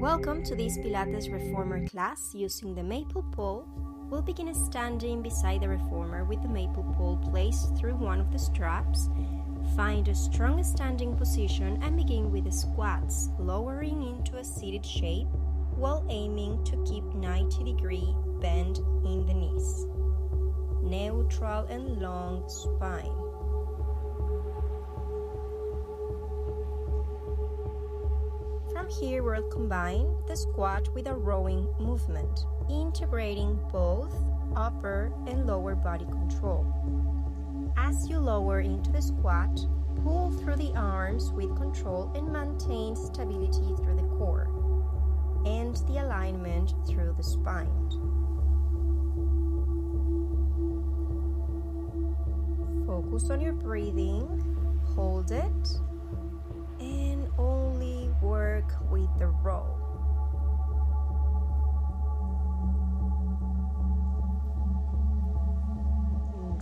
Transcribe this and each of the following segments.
Welcome to this Pilates Reformer class. Using the maple pole, we'll begin standing beside the reformer with the maple pole placed through one of the straps. Find a strong standing position and begin with the squats, lowering into a seated shape while aiming to keep 90-degree bend in the knees. Neutral and long spine. From here, we'll combine the squat with a rowing movement, integrating both upper and lower body control. As you lower into the squat, pull through the arms with control and maintain stability through the core and the alignment through the spine. Focus on your breathing, hold it, and only work with the row.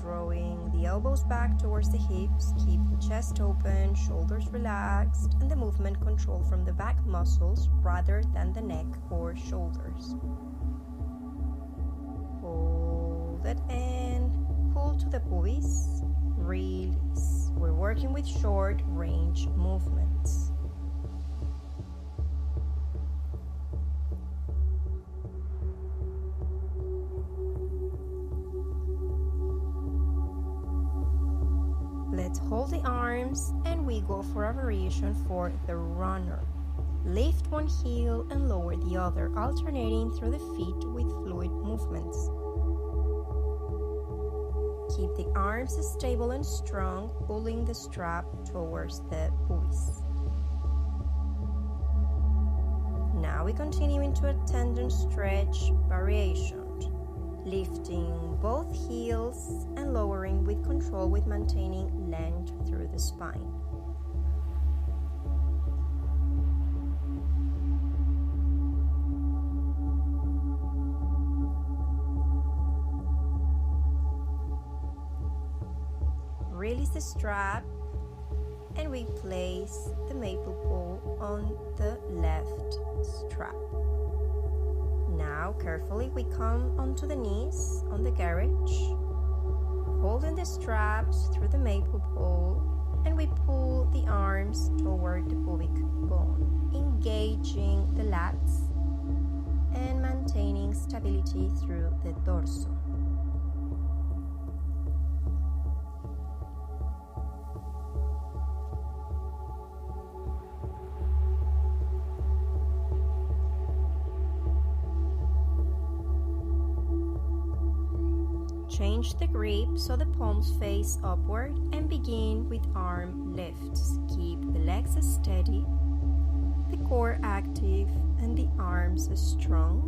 Drawing the elbows back towards the hips, keep the chest open, shoulders relaxed, and the movement controlled from the back muscles rather than the neck or shoulders. Hold it and pull to the pubis, release. We're working with short range movements. Let's hold the arms and we go for a variation for the runner. Lift one heel and lower the other, alternating through the feet with fluid movements. Keep the arms stable and strong, pulling the strap towards the pubis. Now we continue into a tendon stretch variation. Lifting both heels and lowering with control with maintaining length through the spine. Release the strap and we place the maple pole on the left strap. Now carefully we come onto the knees on the garage, holding the straps through the maple pole, and we pull the arms toward the pubic bone, engaging the lats and maintaining stability through the torso. Change the grip so the palms face upward and begin with arm lifts. Keep the legs steady, the core active, and the arms strong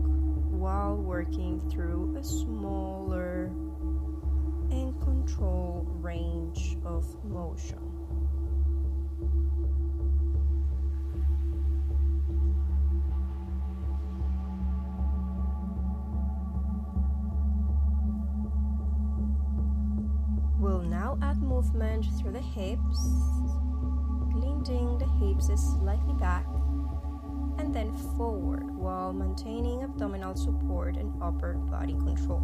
while working through a smaller and controlled range of motion. We'll now add movement through the hips, glinting the hips slightly back and then forward while maintaining abdominal support and upper body control.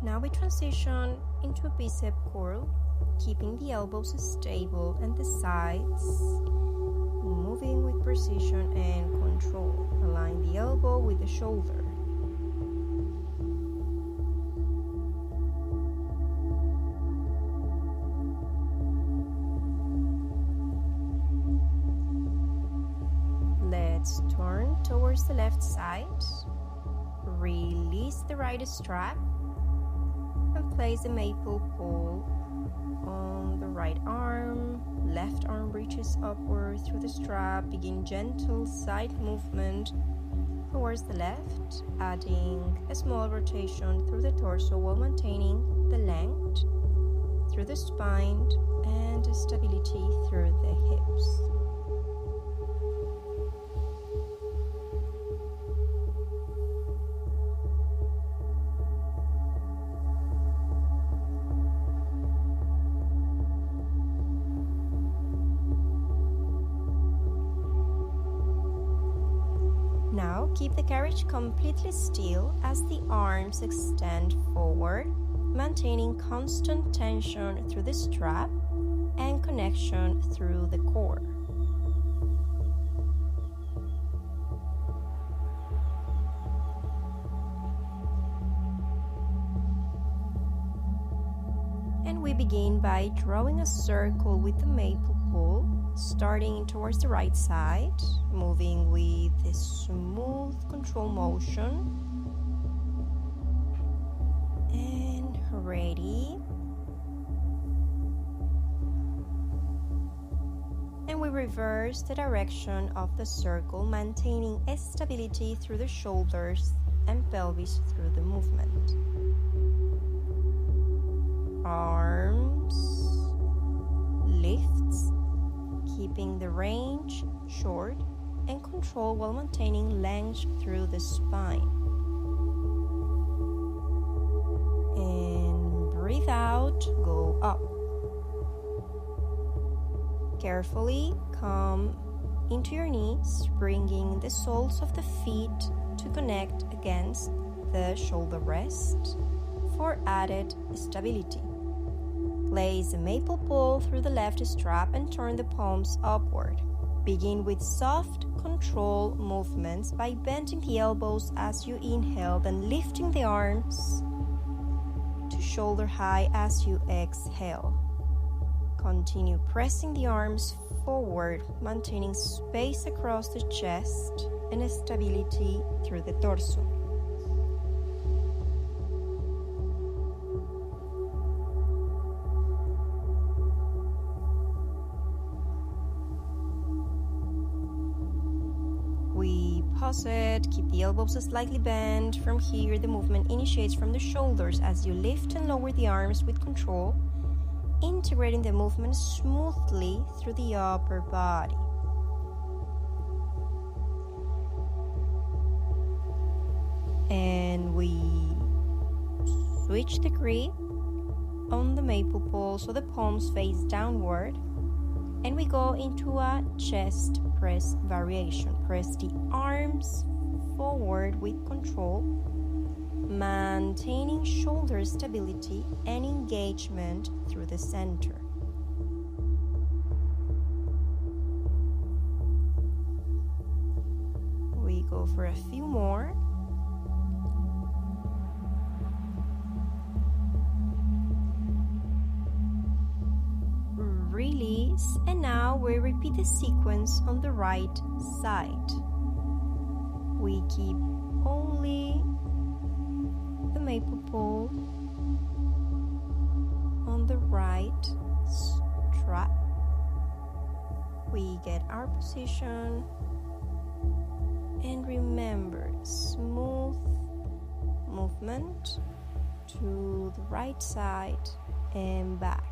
Now we transition into a bicep curl, keeping the elbows stable and the sides moving with precision and control. Align the elbow with the shoulder. Let's turn towards the left side. Release the right strap and place the maple pole on the right arm. Left arm reaches upward through the strap. Begin gentle side movement towards the left, adding a small rotation through the torso while maintaining the length through the spine and stability through the hips. Now keep the carriage completely still as the arms extend forward, maintaining constant tension through the strap and connection through the core. And we begin by drawing a circle with the maple pole, starting towards the right side, moving with a smooth control motion. And ready. And we reverse the direction of the circle, maintaining stability through the shoulders and pelvis through the movement. Arms, lifts, keeping the range short and control while maintaining length through the spine. And breathe out, go up. Carefully come into your knees, bringing the soles of the feet to connect against the shoulder rest for added stability. Place the maple pole through the left strap and turn the palms upward. Begin with soft control movements by bending the elbows as you inhale, then lifting the arms to shoulder high as you exhale. Continue pressing the arms forward, maintaining space across the chest and stability through the torso. We pause it, keep the elbows slightly bent. From here, the movement initiates from the shoulders as you lift and lower the arms with control, integrating the movement smoothly through the upper body. And we switch the grip on the maple pole so the palms face downward, and we go into a chest press variation. Press the arms forward with control, maintaining shoulder stability and engagement through the center. We go for a few more. Release, and now we repeat the sequence on the right side. We keep only the maple pole on the right strap. We get our position, and remember, smooth movement to the right side and back.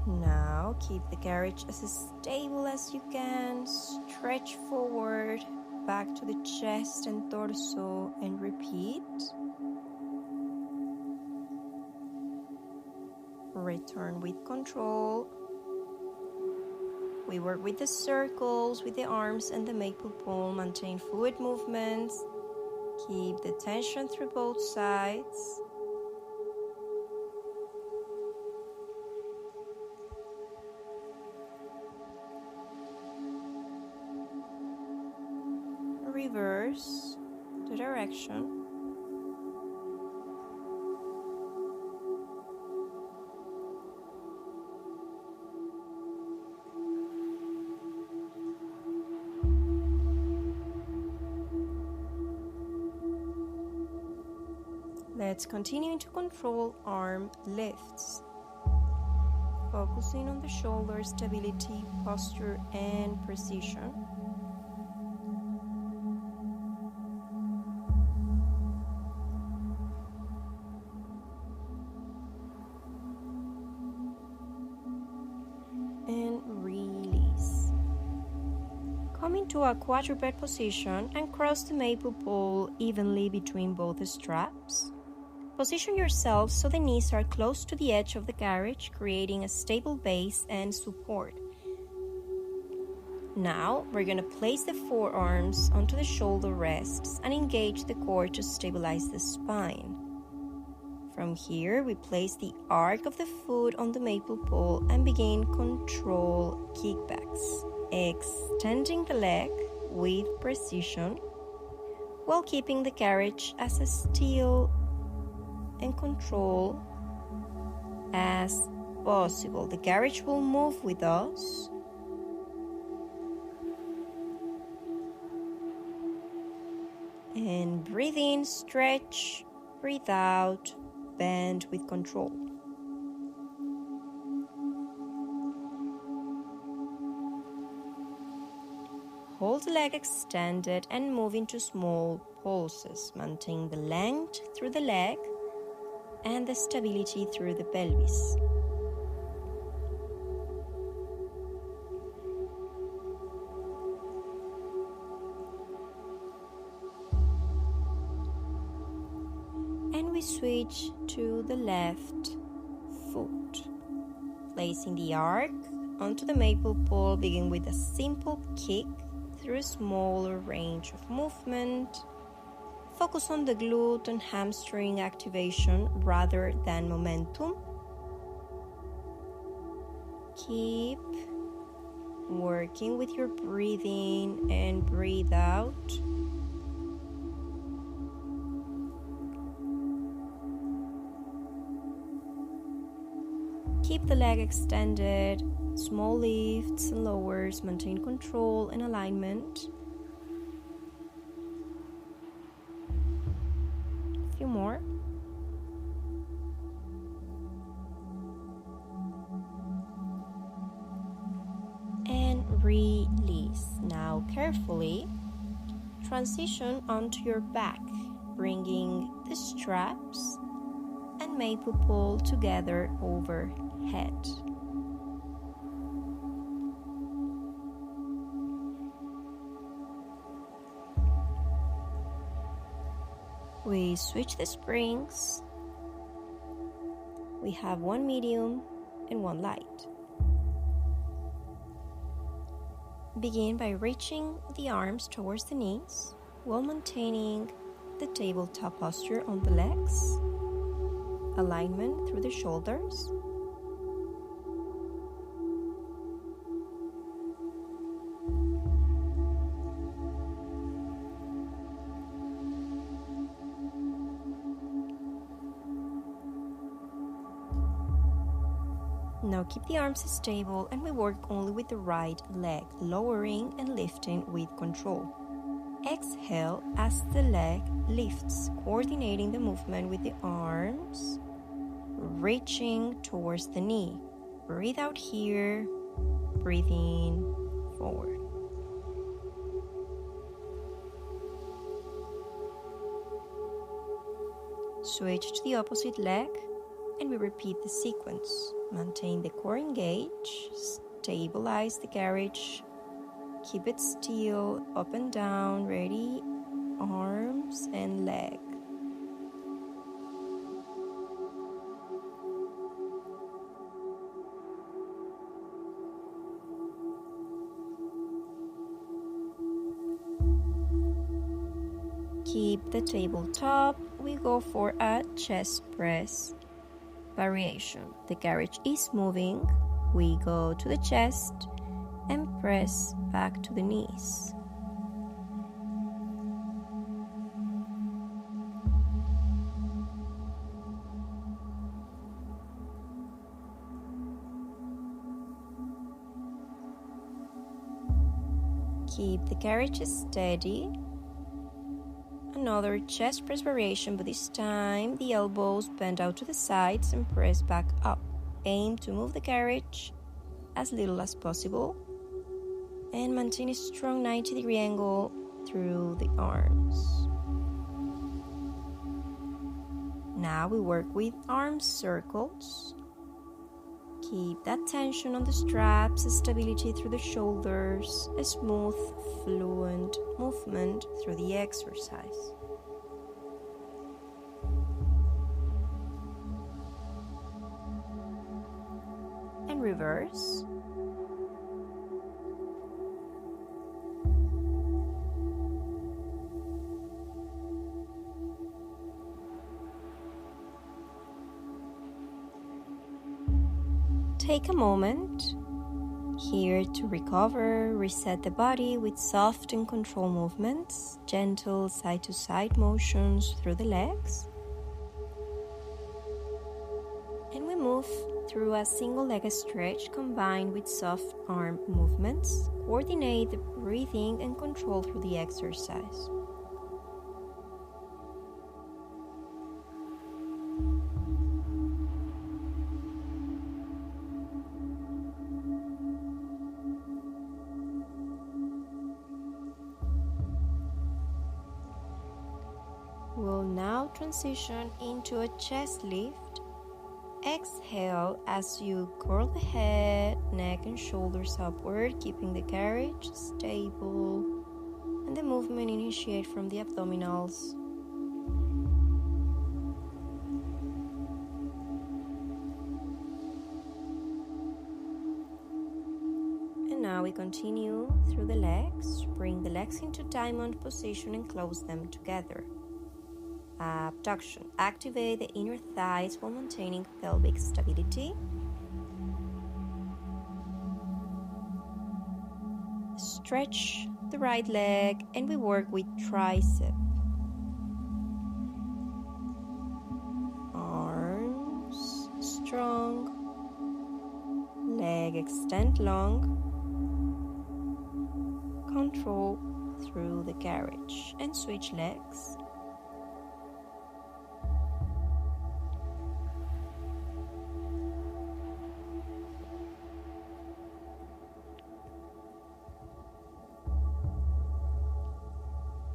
Now keep the carriage as stable as you can. Stretch forward, back to the chest and torso, and repeat. Return with control. We work with the circles, with the arms and the maple pole. Maintain fluid movements. Keep the tension through both sides. Reverse the direction. Let's continue to control arm lifts, focusing on the shoulder stability, posture, and precision. into a quadruped position and cross the maple pole evenly between both straps. Position yourself so the knees are close to the edge of the carriage, creating a stable base and support. Now, we're going to place the forearms onto the shoulder rests and engage the core to stabilize the spine. From here, we place the arc of the foot on the maple pole and begin control kickbacks, extending the leg with precision while keeping the carriage as still and control as possible. The carriage will move with us. And breathe in, stretch, breathe out, bend with control. Hold the leg extended and move into small pulses. Maintain the length through the leg and the stability through the pelvis. And we switch to the left foot. Placing the arc onto the maple pole, begin with a simple kick through a smaller range of movement. Focus on the glute and hamstring activation rather than momentum. Keep working with your breathing and breathe out. Keep the leg extended, small lifts and lowers, maintain control and alignment. A few more. And release. Now carefully transition onto your back, bringing the straps and maple pole together overhead. We switch the springs. We have one medium and one light. Begin by reaching the arms towards the knees while maintaining the tabletop posture on the legs. Alignment through the shoulders. Now keep the arms stable and we work only with the right leg, lowering and lifting with control. Exhale as the leg lifts, coordinating the movement with the arms, reaching towards the knee. Breathe out here, breathe in, forward. Switch to the opposite leg and we repeat the sequence. Maintain the core engaged, stabilize the carriage, keep it still, up and down, ready, arms and leg. Keep the tabletop. We go for a chest press variation. The carriage is moving. We go to the chest and press back to the knees. Keep the carriage steady. Another chest press variation, but this time the elbows bend out to the sides and press back up. Aim to move the carriage as little as possible and maintain a strong 90-degree angle through the arms. Now we work with arm circles. Keep that tension on the straps, stability through the shoulders, a smooth, fluent movement through the exercise. And reverse. Take a moment here to recover, reset the body with soft and controlled movements, gentle side-to-side motions through the legs. And we move through a single leg stretch combined with soft arm movements. Coordinate the breathing and control through the exercise. We'll now transition into a chest lift. Exhale as you curl the head, neck and shoulders upward, keeping the carriage stable, and the movement initiate from the abdominals. And now we continue through the legs. Bring the legs into diamond position and close them together. Abduction. Activate the inner thighs while maintaining pelvic stability. Stretch the right leg and we work with tricep. Arms strong. Leg extend long. Control through the carriage and switch legs.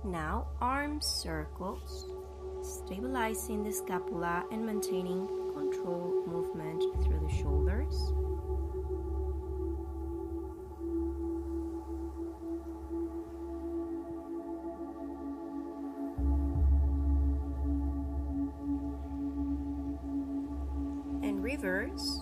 Now arm circles, stabilizing the scapula and maintaining controlled movement through the shoulders. And reverse.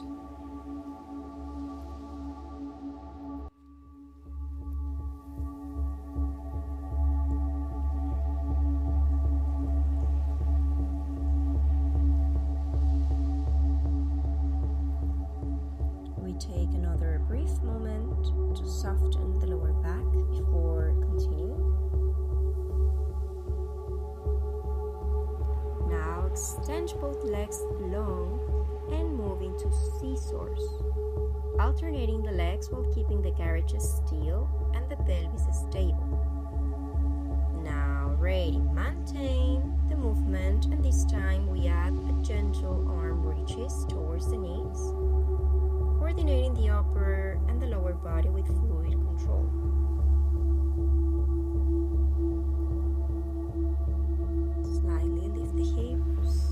Take another brief moment to soften the lower back before continuing. Now extend both legs long and move into scissors, alternating the legs while keeping the carriage still and the pelvis stable. Now ready, maintain the movement, and this time we add a gentle arm reaches towards the knees, coordinating the upper and the lower body with fluid control. Slightly lift the hips.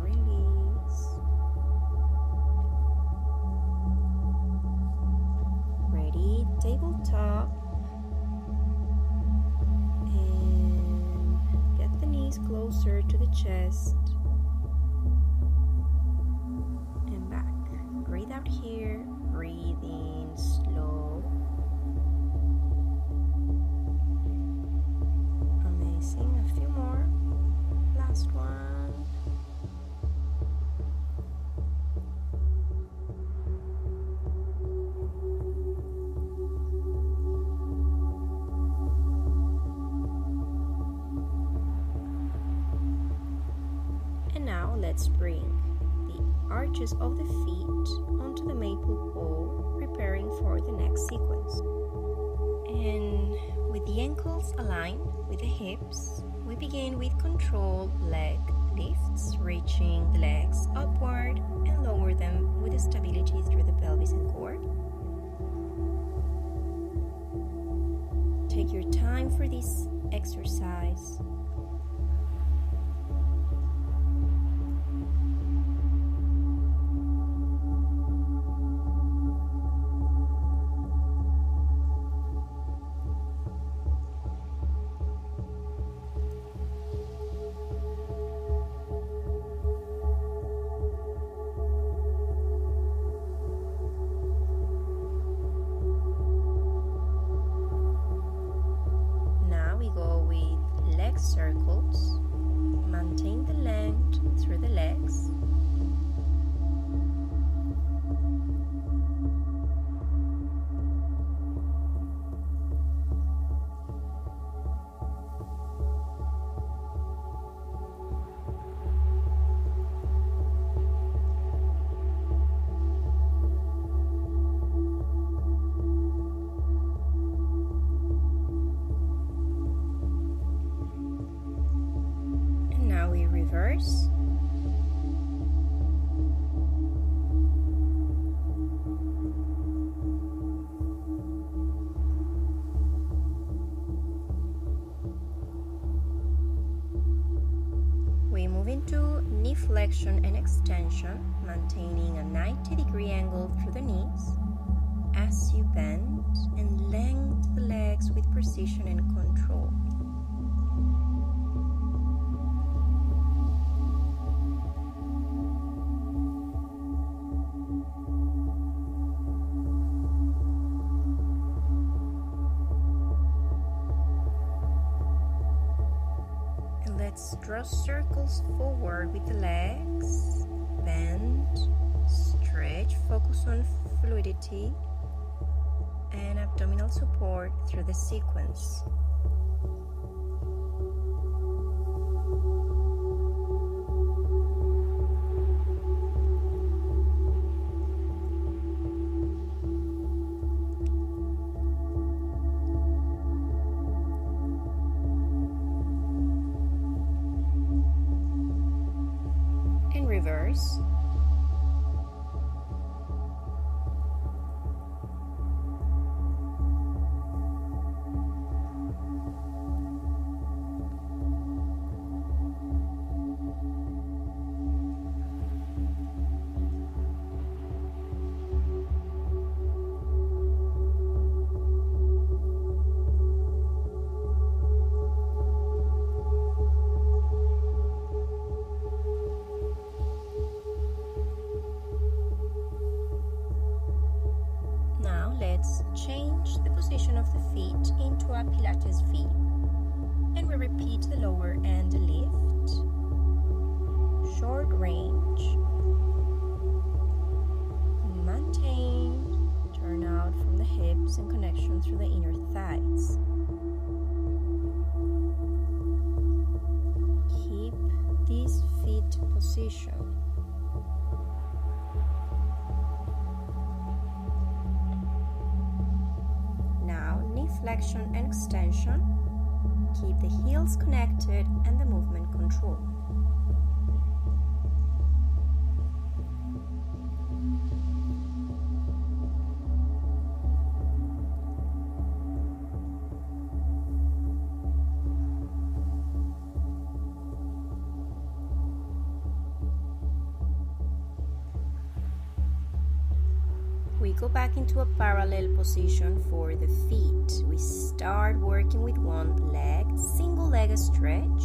Release. Ready, tabletop. And get the knees closer to the chest. Breathe out here, breathe in slow. Amazing, a few more. Last one. And now let's bring arches of the feet onto the maple pole, preparing for the next sequence. And with the ankles aligned with the hips, we begin with controlled leg lifts, reaching the legs upward and lower them with stability through the pelvis and core. Take your time for this exercise. like circles. Maintain the length through the legs. Now we reverse. We move into knee flexion and extension, maintaining a 90-degree angle through the knees as you bend and lengthen the legs with precision and control. Let's draw circles forward with the legs, bend, stretch, focus on fluidity and abdominal support through the sequence. Reverse. Let's change the position of the feet into a Pilates V, and we repeat the lower and the lift, short range, maintain, turn out from the hips and connection through the inner thighs. Keep this feet position. Flexion and extension. Keep the heels connected and the movement controlled. We go back into a parallel position for the feet. We start working with one leg, single leg stretch.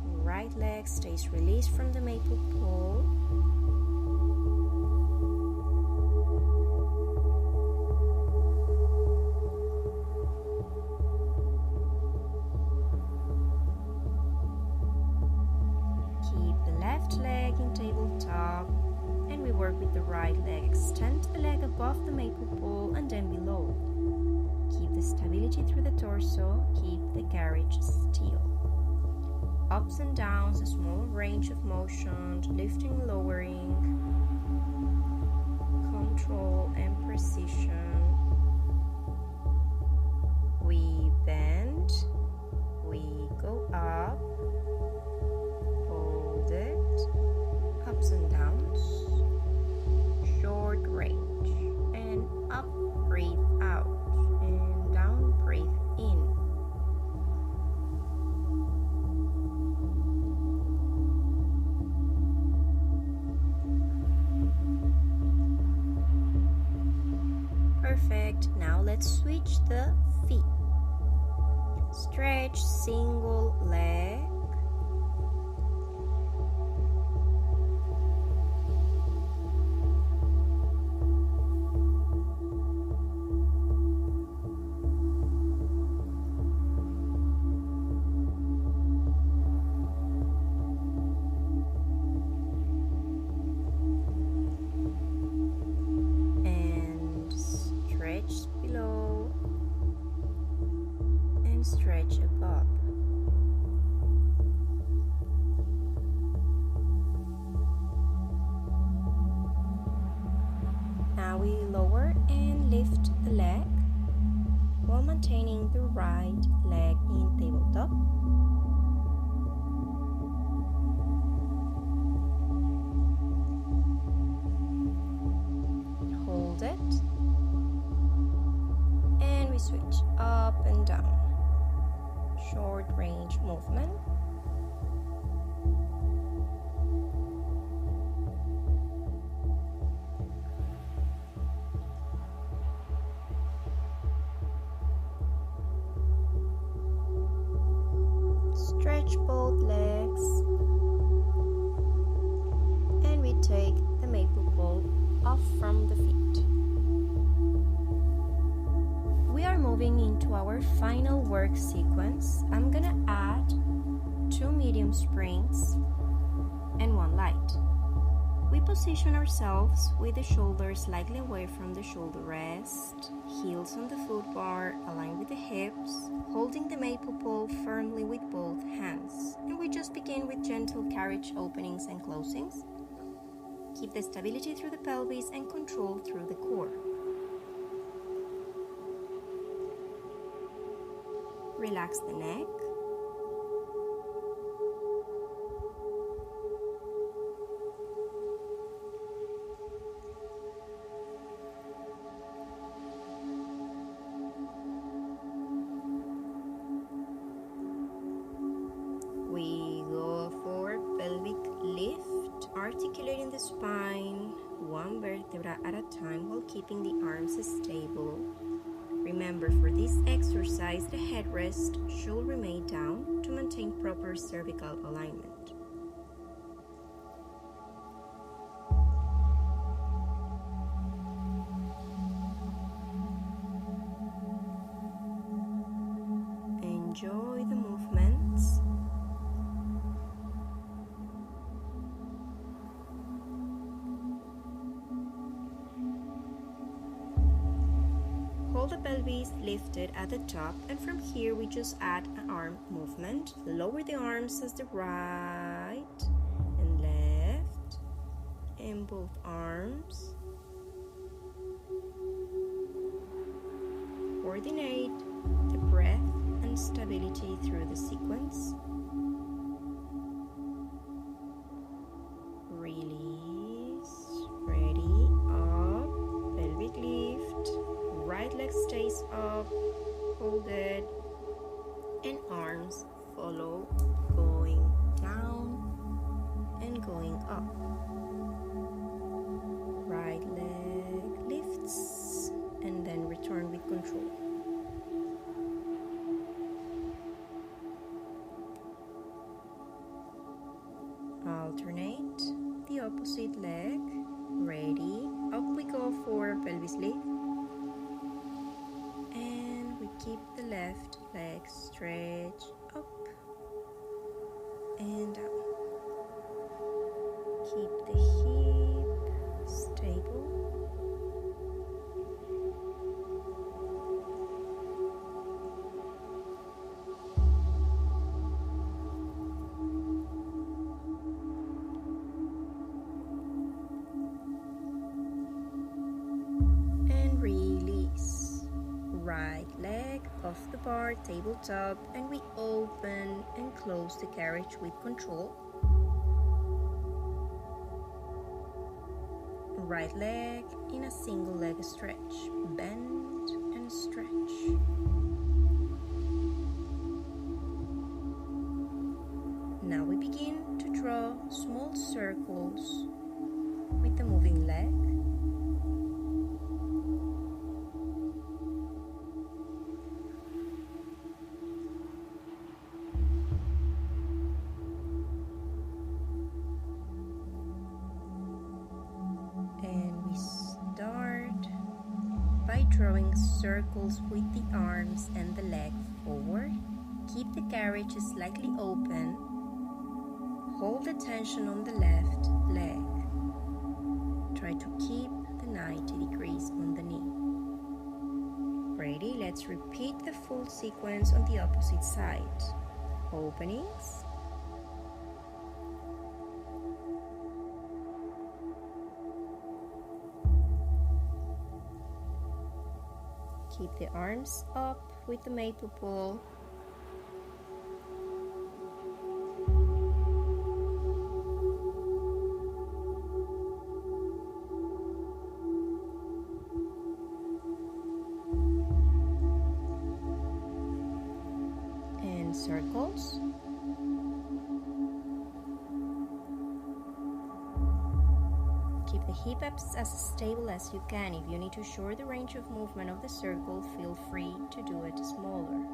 Right leg stays released from the maple pole. Keep the left leg in tabletop. And we work with the right leg. Extend the leg above the maple pole and then below. Keep the stability through the torso. Keep the carriage still. Ups and downs, a small range of motion, lifting, lowering, control and precision. We bend, we go up, hold it, ups and downs. Short range, and up, breathe out, and down, breathe in. Perfect. Now let's switch the feet. Stretch, single leg. Lower and lift the leg while maintaining the right leg in tabletop. Hold it. And we switch up and down. Short range movement. Stretch both legs, and we take the maple ball off from the feet. We are moving into our final work sequence. I'm gonna add 2 medium springs and 1 light. We position ourselves with the shoulders slightly away from the shoulder rest, heels on the foot bar, aligned with the hips, holding the maple pole firmly with both hands. And we just begin with gentle carriage openings and closings. Keep the stability through the pelvis and control through the core. Relax the neck. We go for pelvic lift, articulating the spine, 1 vertebra at a time while keeping the arms stable. Remember, for this exercise, the headrest should remain down to maintain proper cervical alignment. Enjoy the movements. Hold the pelvis lifted at the top, and from here we just add an arm movement. Lower the arms as the right and left, and both arms. Coordinate the breath and stability through the sequence. Release, ready, up, pelvic lift. Right leg stays up, hold it, and arms follow, going down and going up. Right leg lifts, and then return with control. Alternate the opposite leg. Ready, up we go for pelvis lift. Keep the left leg stretch up and down. Keep the hip stable. And release. Right leg off the bar, tabletop, and we open and close the carriage with control. Right leg in a single leg stretch. Bend and stretch. Now we begin to draw small circles with the moving leg. Drawing circles with the arms and the leg forward. Keep the carriage slightly open. Hold the tension on the left leg. Try to keep the 90 degrees on the knee. Ready? Let's repeat the full sequence on the opposite side. Openings. Keep the arms up with the maple ball. And circles. Keep the hip as stable as you can. If you need to shorten the range of movement of the circle, feel free to do it smaller.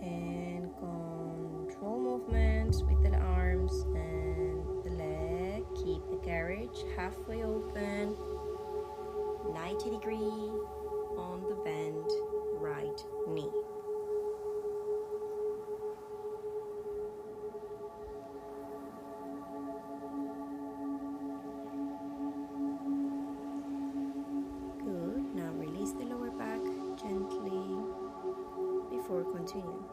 And control movements with the arms and the leg. Keep the carriage halfway open, 90 degree on the bend right knee. Before continuing.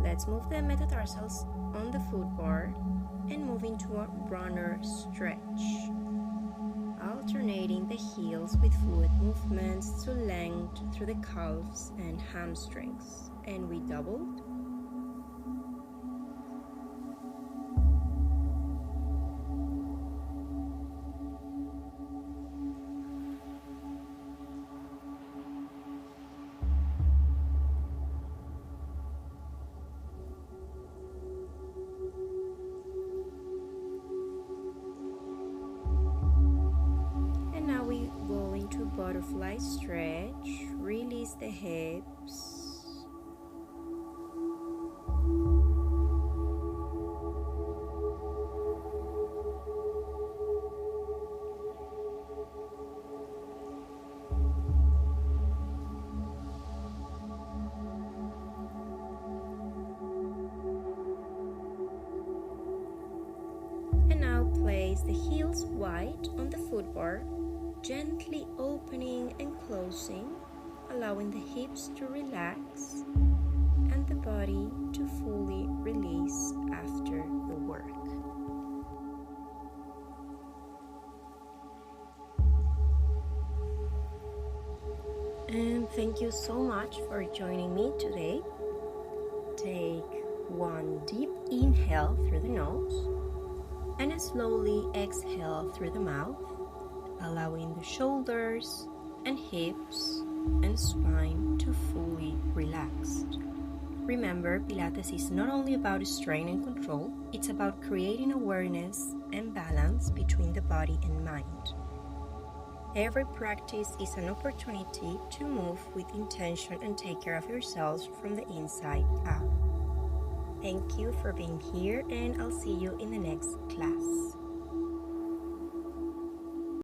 Let's move the metatarsals on the foot bar and move into a runner stretch, alternating the heels with fluid movements to length through the calves and hamstrings. And we doubled. Butterfly stretch, release the hips. And now place the heels wide on the foot bar, gently opening and closing, allowing the hips to relax and the body to fully release after the work. And thank you so much for joining me today. Take one deep inhale through the nose and slowly exhale through the mouth, allowing the shoulders and hips and spine to fully relax. Remember, Pilates is not only about strength and control, it's about creating awareness and balance between the body and mind. Every practice is an opportunity to move with intention and take care of yourselves from the inside out. Thank you for being here, and I'll see you in the next class.